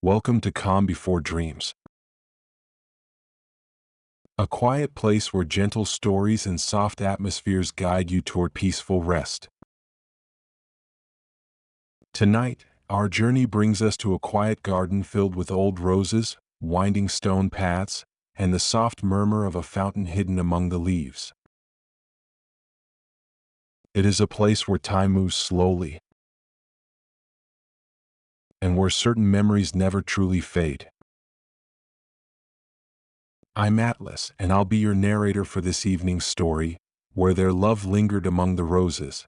Welcome to Calm Before Dreams, a quiet place where gentle stories and soft atmospheres guide you toward peaceful rest. Tonight, our journey brings us to a quiet garden filled with old roses, winding stone paths, and the soft murmur of a fountain hidden among the leaves. It is a place where time moves slowly, and where certain memories never truly fade. I'm Atlas, and I'll be your narrator for this evening's story, Where Their Love Lingered Among the Roses.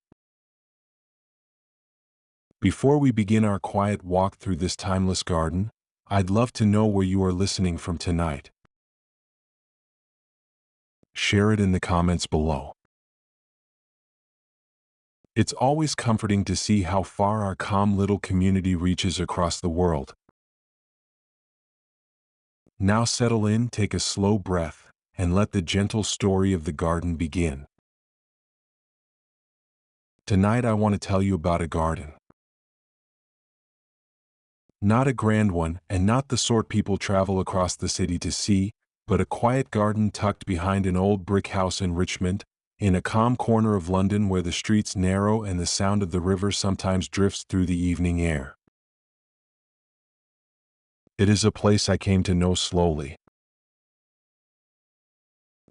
Before we begin our quiet walk through this timeless garden, I'd love to know where you are listening from tonight. Share it in the comments below. It's always comforting to see how far our calm little community reaches across the world. Now settle in, take a slow breath, and let the gentle story of the garden begin. Tonight I want to tell you about a garden. Not a grand one, and not the sort people travel across the city to see, but a quiet garden tucked behind an old brick house in Richmond, in a calm corner of London where the streets narrow and the sound of the river sometimes drifts through the evening air. It is a place I came to know slowly.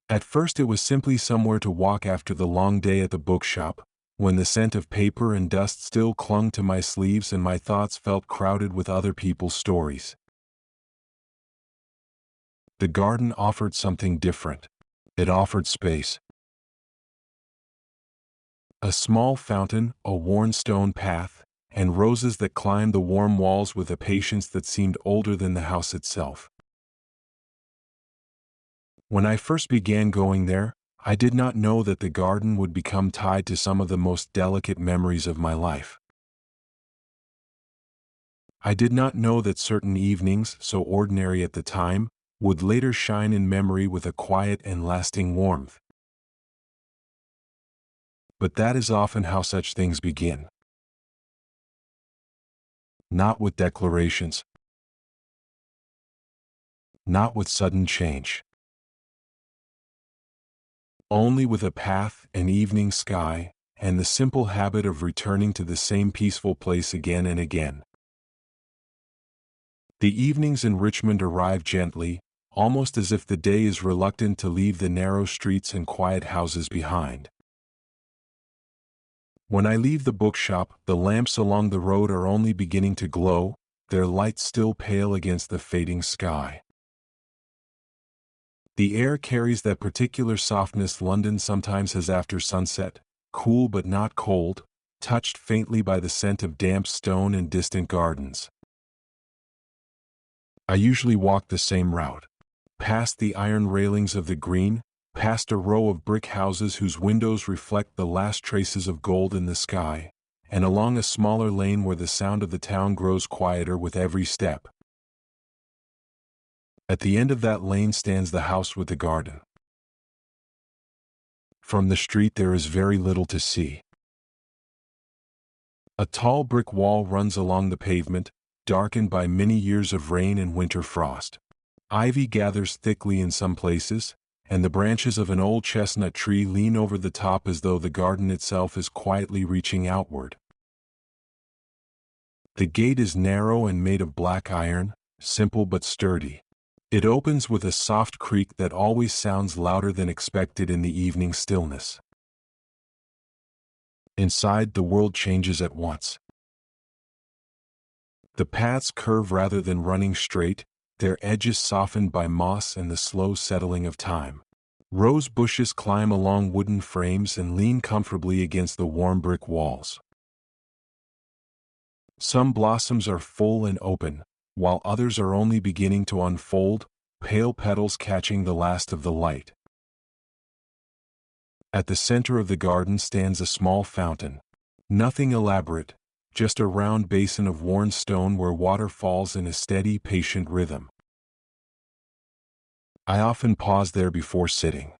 At first it was simply somewhere to walk after the long day at the bookshop, when the scent of paper and dust still clung to my sleeves and my thoughts felt crowded with other people's stories. The garden offered something different. It offered space. A small fountain, a worn stone path, and roses that climbed the warm walls with a patience that seemed older than the house itself. When I first began going there, I did not know that the garden would become tied to some of the most delicate memories of my life. I did not know that certain evenings, so ordinary at the time, would later shine in memory with a quiet and lasting warmth. But that is often how such things begin. Not with declarations. Not with sudden change. Only with a path, an evening sky, and the simple habit of returning to the same peaceful place again and again. The evenings in Richmond arrive gently, almost as if the day is reluctant to leave the narrow streets and quiet houses behind. When I leave the bookshop, the lamps along the road are only beginning to glow, their light still pale against the fading sky. The air carries that particular softness London sometimes has after sunset, cool but not cold, touched faintly by the scent of damp stone and distant gardens. I usually walk the same route, past the iron railings of the green, past a row of brick houses whose windows reflect the last traces of gold in the sky, and along a smaller lane where the sound of the town grows quieter with every step. At the end of that lane stands the house with the garden. From the street there is very little to see. A tall brick wall runs along the pavement, darkened by many years of rain and winter frost. Ivy gathers thickly in some places, and the branches of an old chestnut tree lean over the top as though the garden itself is quietly reaching outward. The gate is narrow and made of black iron, simple but sturdy. It opens with a soft creak that always sounds louder than expected in the evening stillness. Inside, the world changes at once. The paths curve rather than running straight, their edges softened by moss and the slow settling of time. Rose bushes climb along wooden frames and lean comfortably against the warm brick walls. Some blossoms are full and open, while others are only beginning to unfold, pale petals catching the last of the light. At the center of the garden stands a small fountain. Nothing elaborate, just a round basin of worn stone where water falls in a steady, patient rhythm. I often pause there before sitting.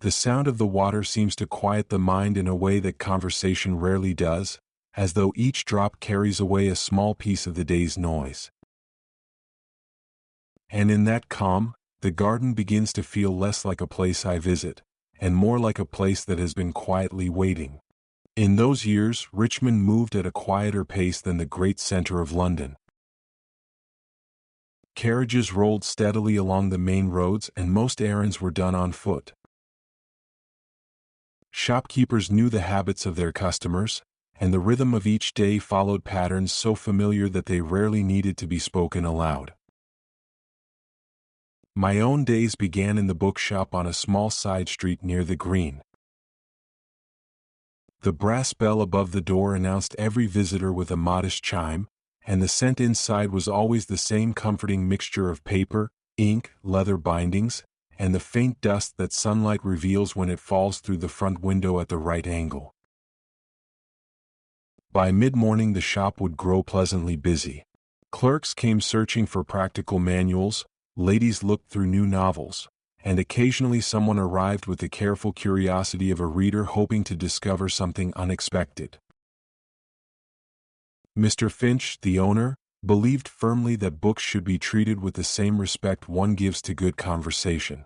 The sound of the water seems to quiet the mind in a way that conversation rarely does, as though each drop carries away a small piece of the day's noise. And in that calm, the garden begins to feel less like a place I visit, and more like a place that has been quietly waiting. In those years, Richmond moved at a quieter pace than the great center of London. Carriages rolled steadily along the main roads and most errands were done on foot. Shopkeepers knew the habits of their customers, and the rhythm of each day followed patterns so familiar that they rarely needed to be spoken aloud. My own days began in the bookshop on a small side street near the Green. The brass bell above the door announced every visitor with a modest chime, and the scent inside was always the same comforting mixture of paper, ink, leather bindings, and the faint dust that sunlight reveals when it falls through the front window at the right angle. By mid-morning the shop would grow pleasantly busy. Clerks came searching for practical manuals, ladies looked through new novels, and occasionally someone arrived with the careful curiosity of a reader hoping to discover something unexpected. Mr. Finch, the owner, believed firmly that books should be treated with the same respect one gives to good conversation.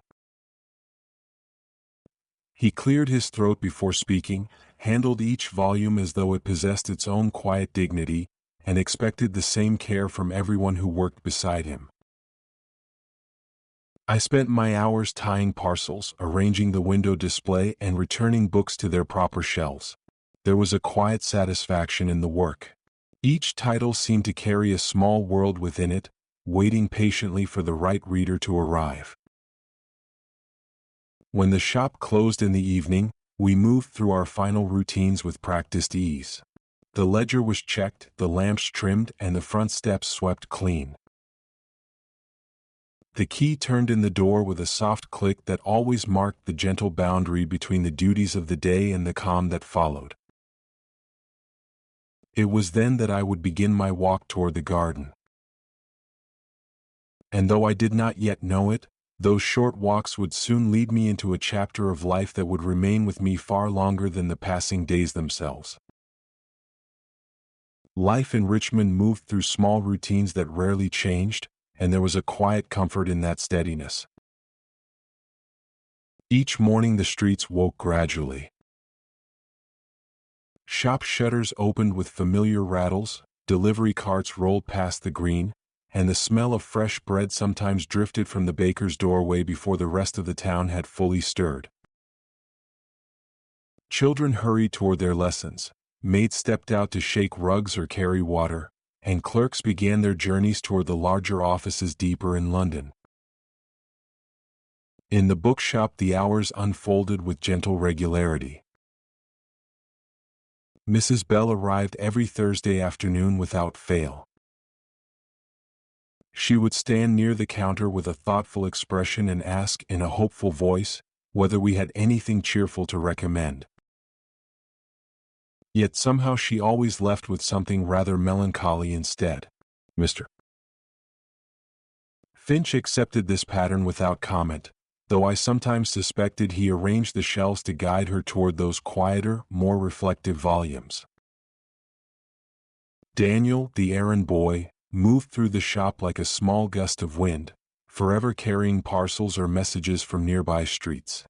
He cleared his throat before speaking, handled each volume as though it possessed its own quiet dignity, and expected the same care from everyone who worked beside him. I spent my hours tying parcels, arranging the window display, and returning books to their proper shelves. There was a quiet satisfaction in the work. Each title seemed to carry a small world within it, waiting patiently for the right reader to arrive. When the shop closed in the evening, we moved through our final routines with practiced ease. The ledger was checked, the lamps trimmed, and the front steps swept clean. The key turned in the door with a soft click that always marked the gentle boundary between the duties of the day and the calm that followed. It was then that I would begin my walk toward the garden. And though I did not yet know it, those short walks would soon lead me into a chapter of life that would remain with me far longer than the passing days themselves. Life in Richmond moved through small routines that rarely changed, and there was a quiet comfort in that steadiness. Each morning the streets woke gradually. Shop shutters opened with familiar rattles, delivery carts rolled past the Green, and the smell of fresh bread sometimes drifted from the baker's doorway before the rest of the town had fully stirred. Children hurried toward their lessons, maids stepped out to shake rugs or carry water, and clerks began their journeys toward the larger offices deeper in London. In the bookshop the hours unfolded with gentle regularity. Mrs. Bell arrived every Thursday afternoon without fail. She would stand near the counter with a thoughtful expression and ask in a hopeful voice whether we had anything cheerful to recommend. Yet somehow she always left with something rather melancholy instead. Mr. Finch accepted this pattern without comment, though I sometimes suspected he arranged the shelves to guide her toward those quieter, more reflective volumes. Daniel, the errand boy, moved through the shop like a small gust of wind, forever carrying parcels or messages from nearby streets.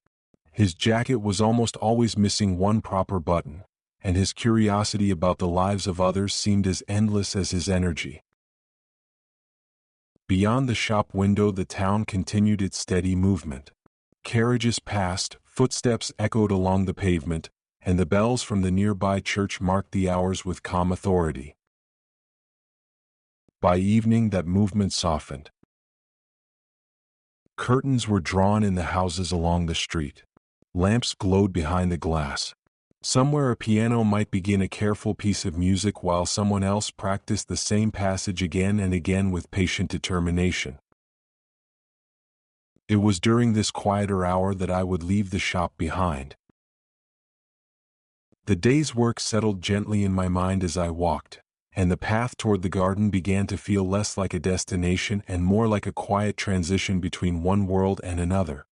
His jacket was almost always missing one proper button, and his curiosity about the lives of others seemed as endless as his energy. Beyond the shop window the town continued its steady movement. Carriages passed, footsteps echoed along the pavement, and the bells from the nearby church marked the hours with calm authority. By evening that movement softened. Curtains were drawn in the houses along the street. Lamps glowed behind the glass. Somewhere a piano might begin a careful piece of music while someone else practiced the same passage again and again with patient determination. It was during this quieter hour that I would leave the shop behind. The day's work settled gently in my mind as I walked, and the path toward the garden began to feel less like a destination and more like a quiet transition between one world and another.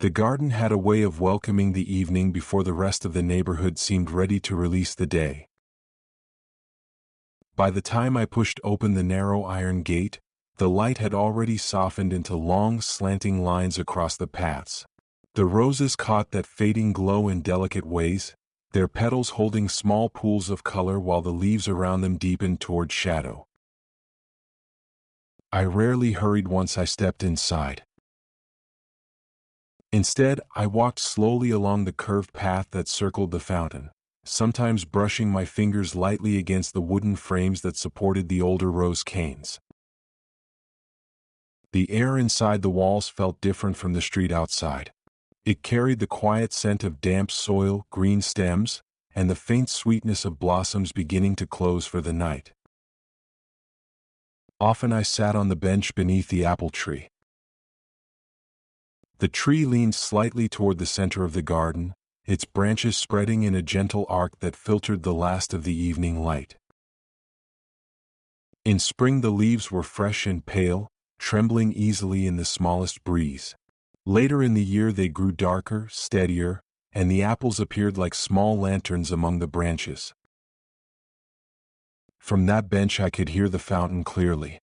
The garden had a way of welcoming the evening before the rest of the neighborhood seemed ready to release the day. By the time I pushed open the narrow iron gate, the light had already softened into long, slanting lines across the paths. The roses caught that fading glow in delicate ways, their petals holding small pools of color while the leaves around them deepened toward shadow. I rarely hurried once I stepped inside. Instead, I walked slowly along the curved path that circled the fountain, sometimes brushing my fingers lightly against the wooden frames that supported the older rose canes. The air inside the walls felt different from the street outside. It carried the quiet scent of damp soil, green stems, and the faint sweetness of blossoms beginning to close for the night. Often I sat on the bench beneath the apple tree. The tree leaned slightly toward the center of the garden, its branches spreading in a gentle arc that filtered the last of the evening light. In spring the leaves were fresh and pale, trembling easily in the smallest breeze. Later in the year they grew darker, steadier, and the apples appeared like small lanterns among the branches. From that bench I could hear the fountain clearly.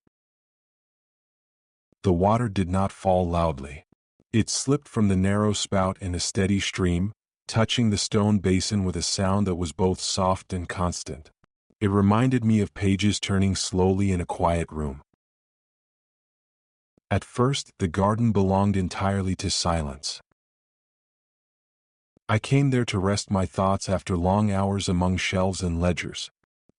The water did not fall loudly. It slipped from the narrow spout in a steady stream, touching the stone basin with a sound that was both soft and constant. It reminded me of pages turning slowly in a quiet room. At first, the garden belonged entirely to silence. I came there to rest my thoughts after long hours among shelves and ledgers.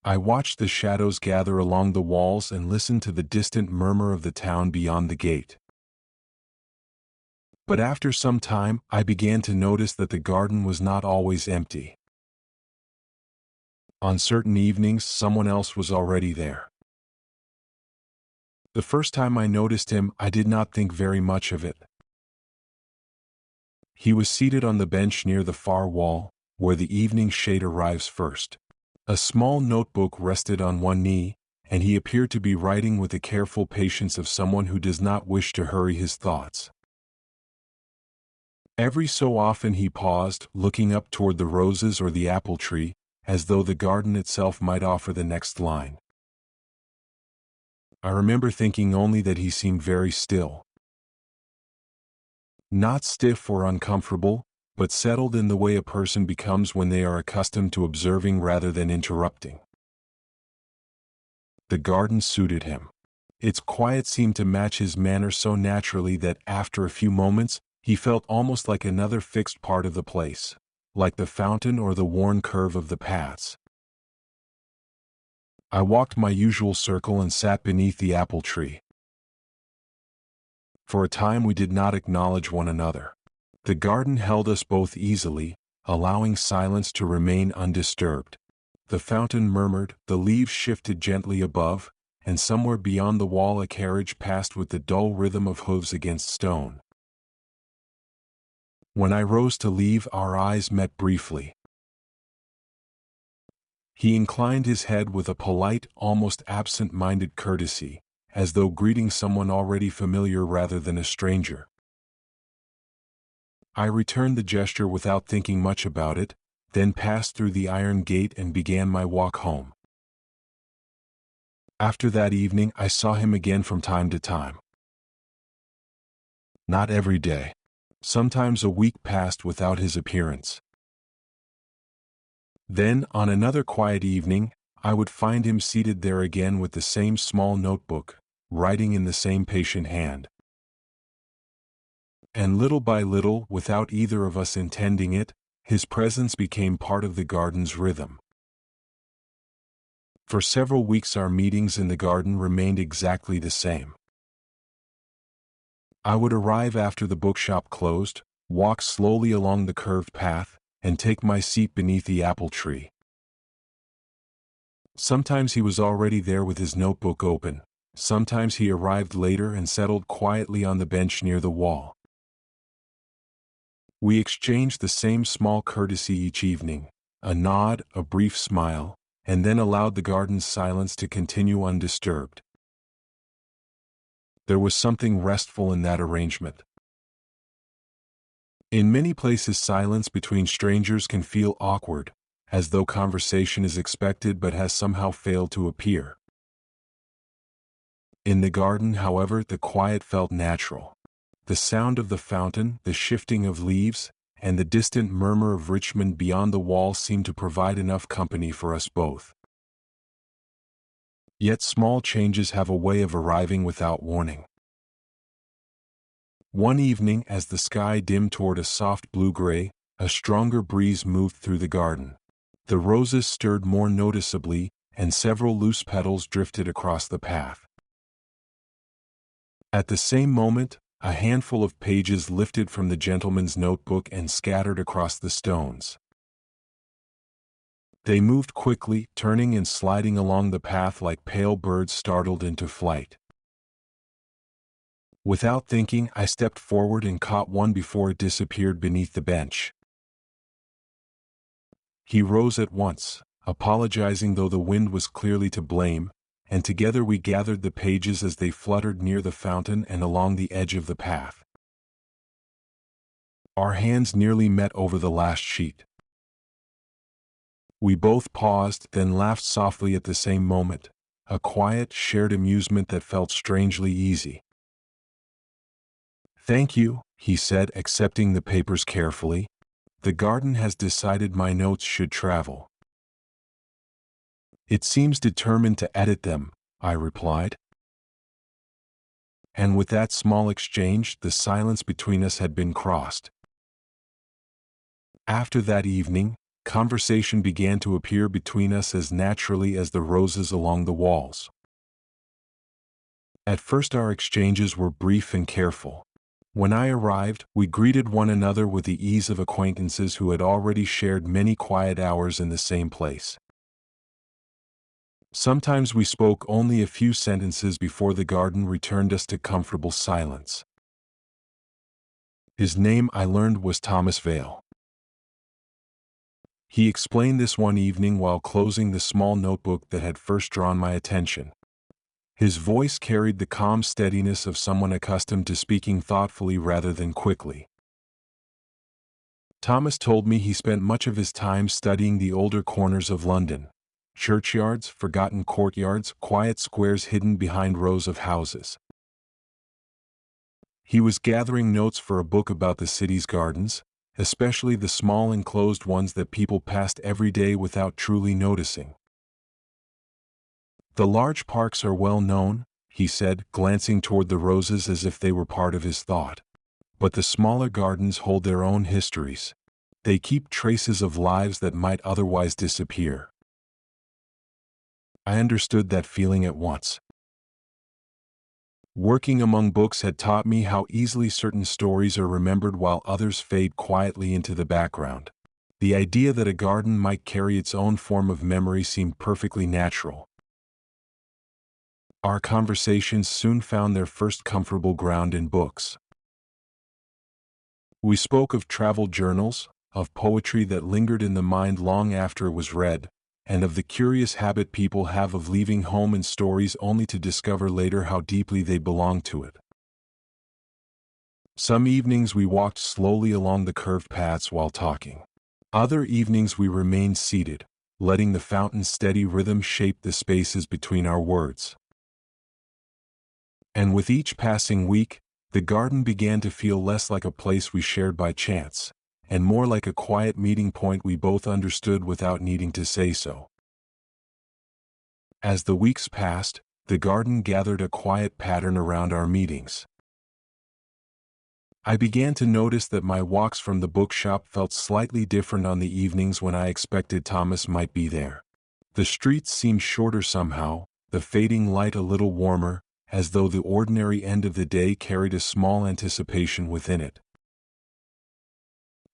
I watched the shadows gather along the walls and listened to the distant murmur of the town beyond the gate. But after some time, I began to notice that the garden was not always empty. On certain evenings, someone else was already there. The first time I noticed him, I did not think very much of it. He was seated on the bench near the far wall, where the evening shade arrives first. A small notebook rested on one knee, and he appeared to be writing with the careful patience of someone who does not wish to hurry his thoughts. Every so often he paused, looking up toward the roses or the apple tree, as though the garden itself might offer the next line. I remember thinking only that he seemed very still. Not stiff or uncomfortable, but settled in the way a person becomes when they are accustomed to observing rather than interrupting. The garden suited him. Its quiet seemed to match his manner so naturally that after a few moments, he felt almost like another fixed part of the place, like the fountain or the worn curve of the paths. I walked my usual circle and sat beneath the apple tree. For a time we did not acknowledge one another. The garden held us both easily, allowing silence to remain undisturbed. The fountain murmured, the leaves shifted gently above, and somewhere beyond the wall a carriage passed with the dull rhythm of hooves against stone. When I rose to leave, our eyes met briefly. He inclined his head with a polite, almost absent-minded courtesy, as though greeting someone already familiar rather than a stranger. I returned the gesture without thinking much about it, then passed through the iron gate and began my walk home. After that evening, I saw him again from time to time. Not every day. Sometimes a week passed without his appearance. Then, on another quiet evening, I would find him seated there again with the same small notebook, writing in the same patient hand. And little by little, without either of us intending it, his presence became part of the garden's rhythm. For several weeks our meetings in the garden remained exactly the same. I would arrive after the bookshop closed, walk slowly along the curved path, and take my seat beneath the apple tree. Sometimes he was already there with his notebook open, sometimes he arrived later and settled quietly on the bench near the wall. We exchanged the same small courtesy each evening, a nod, a brief smile, and then allowed the garden's silence to continue undisturbed. There was something restful in that arrangement. In many places, silence between strangers can feel awkward, as though conversation is expected but has somehow failed to appear. In the garden, however, the quiet felt natural. The sound of the fountain, the shifting of leaves, and the distant murmur of Richmond beyond the wall seemed to provide enough company for us both. Yet small changes have a way of arriving without warning. One evening, as the sky dimmed toward a soft blue-gray, a stronger breeze moved through the garden. The roses stirred more noticeably, and several loose petals drifted across the path. At the same moment, a handful of pages lifted from the gentleman's notebook and scattered across the stones. They moved quickly, turning and sliding along the path like pale birds startled into flight. Without thinking, I stepped forward and caught one before it disappeared beneath the bench. He rose at once, apologizing though the wind was clearly to blame, and together we gathered the pages as they fluttered near the fountain and along the edge of the path. Our hands nearly met over the last sheet. We both paused, then laughed softly at the same moment, a quiet, shared amusement that felt strangely easy. "Thank you," he said, accepting the papers carefully. "The garden has decided my notes should travel." "It seems determined to edit them," I replied. And with that small exchange, the silence between us had been crossed. After that evening, conversation began to appear between us as naturally as the roses along the walls. At first our exchanges were brief and careful. When I arrived, we greeted one another with the ease of acquaintances who had already shared many quiet hours in the same place. Sometimes we spoke only a few sentences before the garden returned us to comfortable silence. His name, I learned, was Thomas Vale. He explained this one evening while closing the small notebook that had first drawn my attention. His voice carried the calm steadiness of someone accustomed to speaking thoughtfully rather than quickly. Thomas told me he spent much of his time studying the older corners of London. Churchyards, forgotten courtyards, quiet squares hidden behind rows of houses. He was gathering notes for a book about the city's gardens, especially the small enclosed ones that people passed every day without truly noticing. "The large parks are well known," he said, glancing toward the roses as if they were part of his thought. "But the smaller gardens hold their own histories. They keep traces of lives that might otherwise disappear." I understood that feeling at once. Working among books had taught me how easily certain stories are remembered while others fade quietly into the background. The idea that a garden might carry its own form of memory seemed perfectly natural. Our conversations soon found their first comfortable ground in books. We spoke of travel journals, of poetry that lingered in the mind long after it was read, and of the curious habit people have of leaving home and stories only to discover later how deeply they belong to it. Some evenings we walked slowly along the curved paths while talking. Other evenings we remained seated, letting the fountain's steady rhythm shape the spaces between our words. And with each passing week, the garden began to feel less like a place we shared by chance, and more like a quiet meeting point we both understood without needing to say so. As the weeks passed, the garden gathered a quiet pattern around our meetings. I began to notice that my walks from the bookshop felt slightly different on the evenings when I expected Thomas might be there. The streets seemed shorter somehow, the fading light a little warmer, as though the ordinary end of the day carried a small anticipation within it.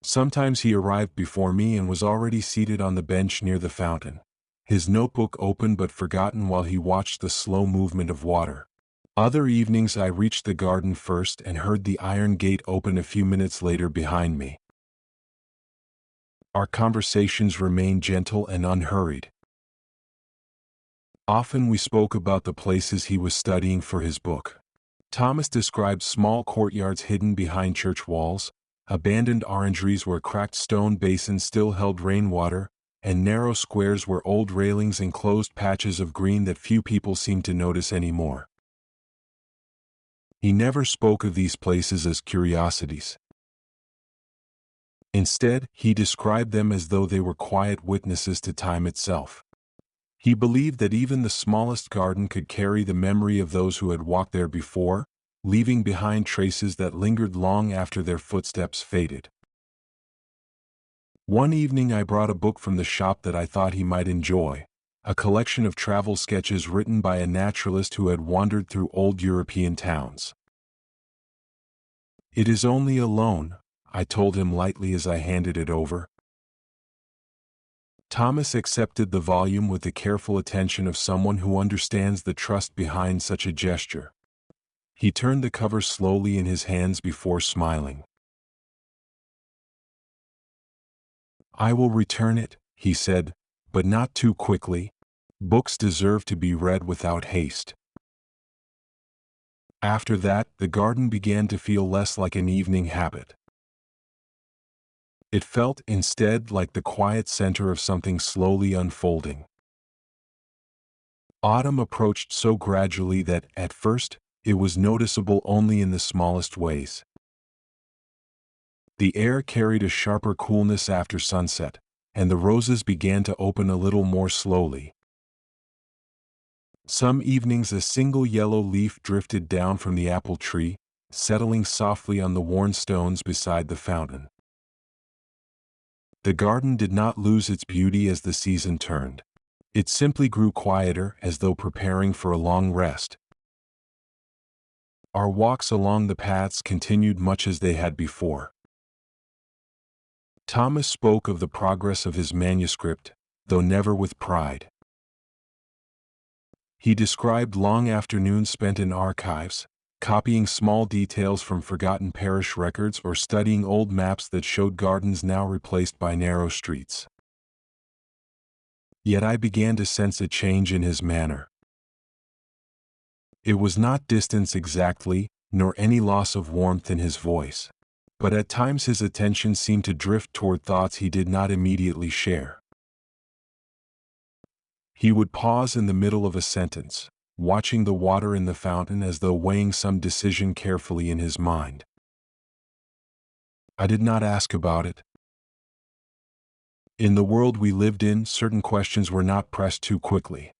Sometimes he arrived before me and was already seated on the bench near the fountain, his notebook open but forgotten while he watched the slow movement of water. Other evenings I reached the garden first and heard the iron gate open a few minutes later behind me. Our conversations remained gentle and unhurried. Often we spoke about the places he was studying for his book. Thomas described small courtyards hidden behind church walls, abandoned orangeries where cracked stone basins still held rainwater, and narrow squares where old railings enclosed patches of green that few people seemed to notice anymore. He never spoke of these places as curiosities. Instead, he described them as though they were quiet witnesses to time itself. He believed that even the smallest garden could carry the memory of those who had walked there before, leaving behind traces that lingered long after their footsteps faded. One evening I brought a book from the shop that I thought he might enjoy, a collection of travel sketches written by a naturalist who had wandered through old European towns. "It is only a loan," I told him lightly as I handed it over. Thomas accepted the volume with the careful attention of someone who understands the trust behind such a gesture. He turned the cover slowly in his hands before smiling. "I will return it," he said, "but not too quickly. Books deserve to be read without haste." After that, the garden began to feel less like an evening habit. It felt, instead, like the quiet center of something slowly unfolding. Autumn approached so gradually that, at first, it was noticeable only in the smallest ways. The air carried a sharper coolness after sunset, and the roses began to open a little more slowly. Some evenings a single yellow leaf drifted down from the apple tree, settling softly on the worn stones beside the fountain. The garden did not lose its beauty as the season turned. It simply grew quieter, as though preparing for a long rest. Our walks along the paths continued much as they had before. Thomas spoke of the progress of his manuscript, though never with pride. He described long afternoons spent in archives, copying small details from forgotten parish records or studying old maps that showed gardens now replaced by narrow streets. Yet I began to sense a change in his manner. It was not distance exactly, nor any loss of warmth in his voice, but at times his attention seemed to drift toward thoughts he did not immediately share. He would pause in the middle of a sentence, watching the water in the fountain as though weighing some decision carefully in his mind. I did not ask about it. In the world we lived in, certain questions were not pressed too quickly.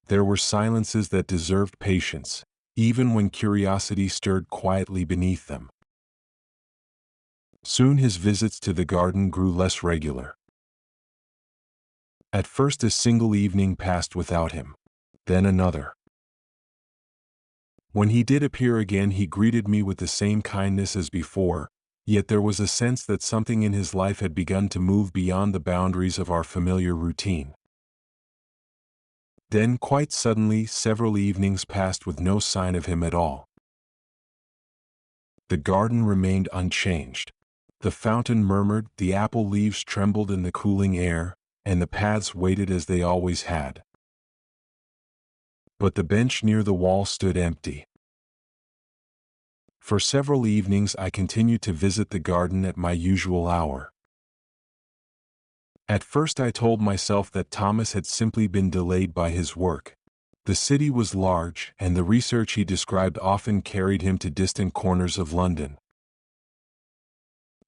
There were silences that deserved patience, even when curiosity stirred quietly beneath them. Soon his visits to the garden grew less regular. At first a single evening passed without him, then another. When he did appear again, he greeted me with the same kindness as before, yet there was a sense that something in his life had begun to move beyond the boundaries of our familiar routine. Then, quite suddenly, several evenings passed with no sign of him at all. The garden remained unchanged. The fountain murmured, the apple leaves trembled in the cooling air, and the paths waited as they always had. But the bench near the wall stood empty. For several evenings I continued to visit the garden at my usual hour. At first I told myself that Thomas had simply been delayed by his work. The city was large, and the research he described often carried him to distant corners of London.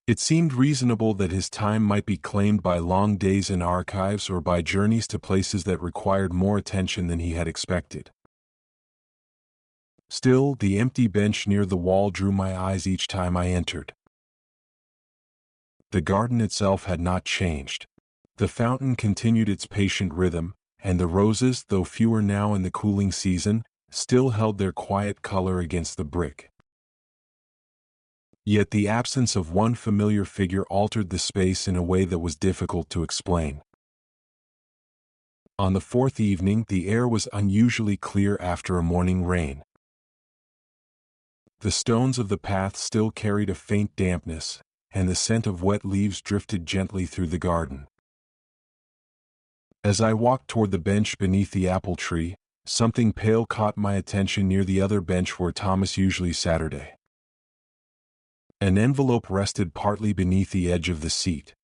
It seemed reasonable that his time might be claimed by long days in archives or by journeys to places that required more attention than he had expected. Still, the empty bench near the wall drew my eyes each time I entered. The garden itself had not changed. The fountain continued its patient rhythm, and the roses, though fewer now in the cooling season, still held their quiet color against the brick. Yet the absence of one familiar figure altered the space in a way that was difficult to explain. On the fourth evening, the air was unusually clear after a morning rain. The stones of the path still carried a faint dampness, and the scent of wet leaves drifted gently through the garden. As I walked toward the bench beneath the apple tree, something pale caught my attention near the other bench where Thomas usually sat. An envelope rested partly beneath the edge of the seat.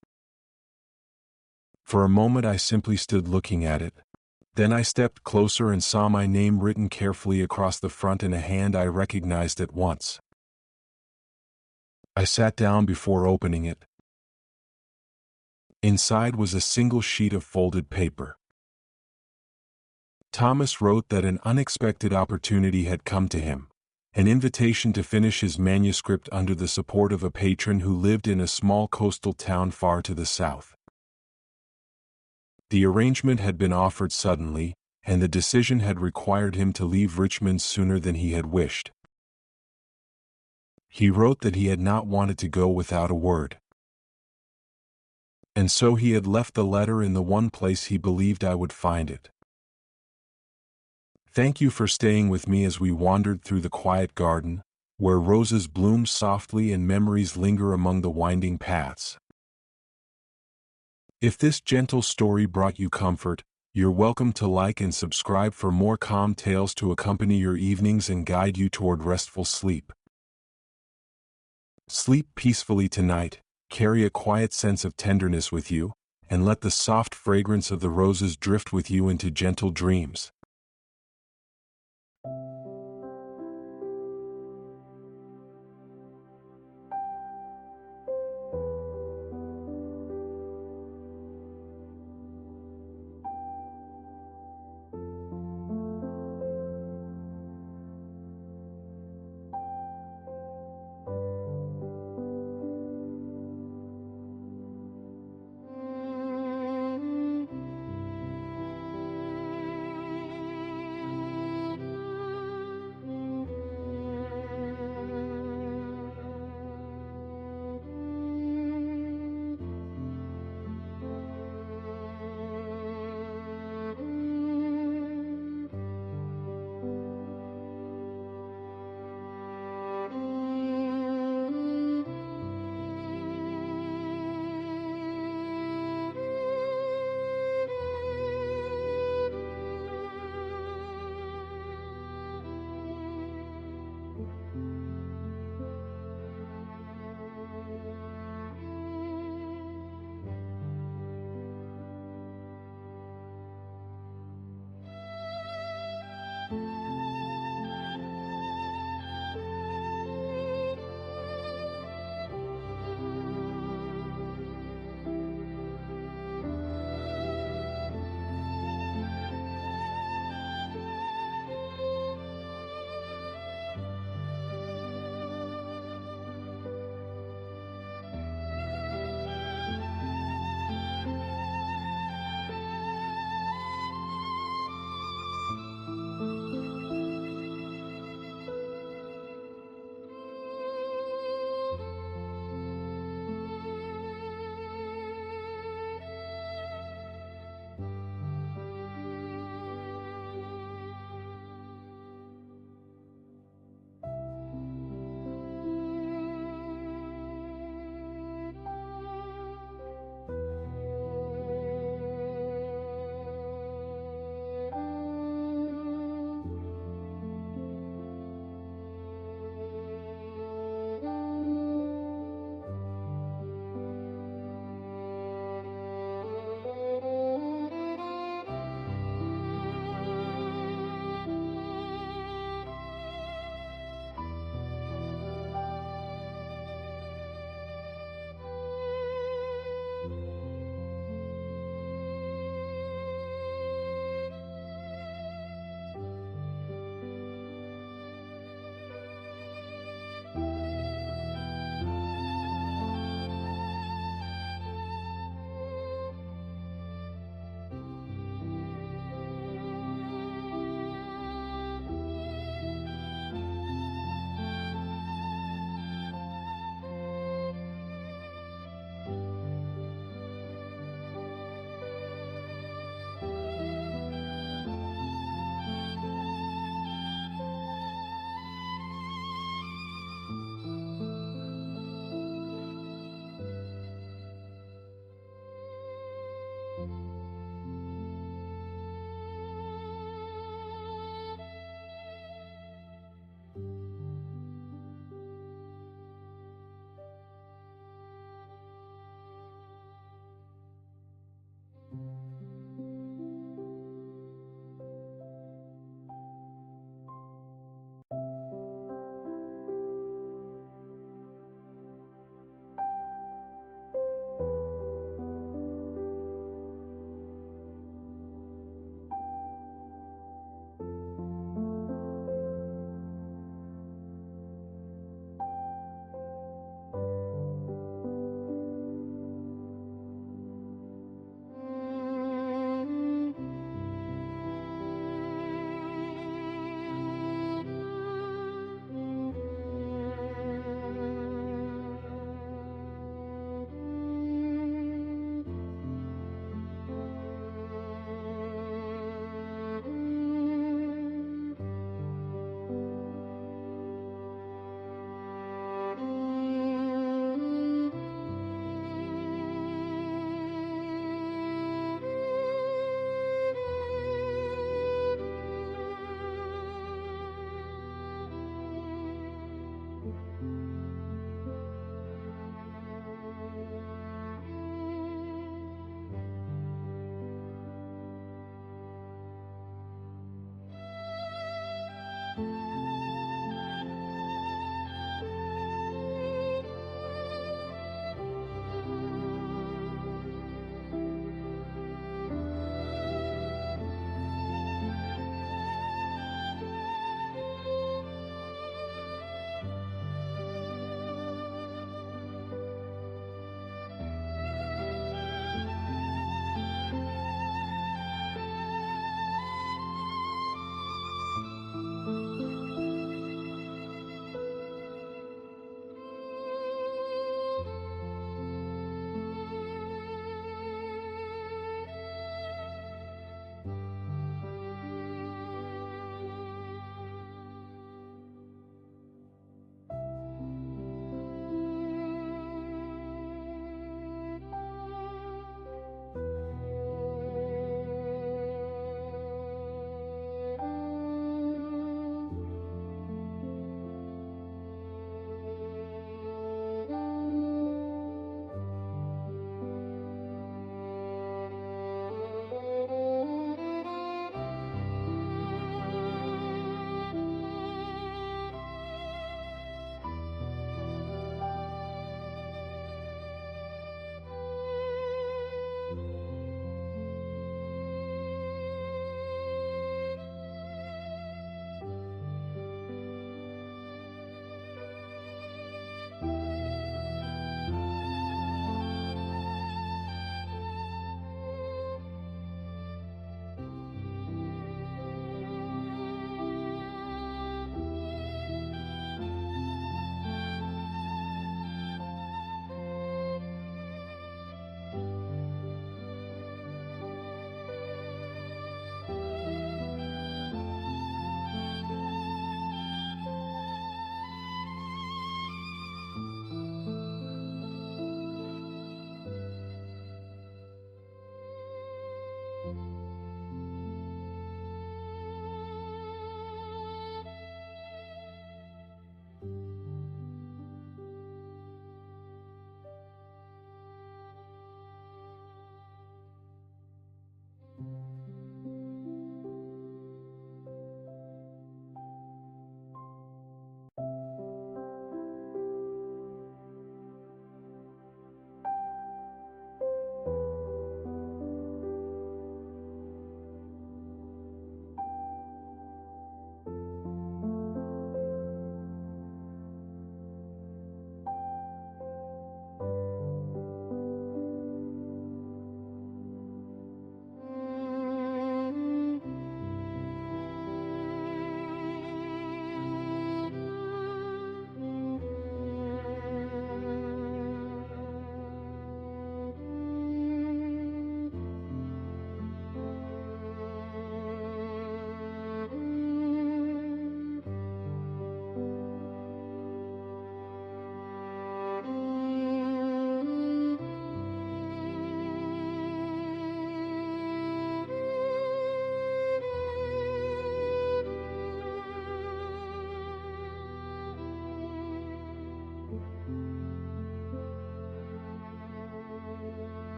For a moment I simply stood looking at it. Then I stepped closer and saw my name written carefully across the front in a hand I recognized at once. I sat down before opening it. Inside was a single sheet of folded paper. Thomas wrote that an unexpected opportunity had come to him, an invitation to finish his manuscript under the support of a patron who lived in a small coastal town far to the south. The arrangement had been offered suddenly, and the decision had required him to leave Richmond sooner than he had wished. He wrote that he had not wanted to go without a word. And so he had left the letter in the one place he believed I would find it. Thank you for staying with me as we wandered through the quiet garden, where roses bloom softly and memories linger among the winding paths. If this gentle story brought you comfort, you're welcome to like and subscribe for more calm tales to accompany your evenings and guide you toward restful sleep. Sleep peacefully tonight, carry a quiet sense of tenderness with you, and let the soft fragrance of the roses drift with you into gentle dreams.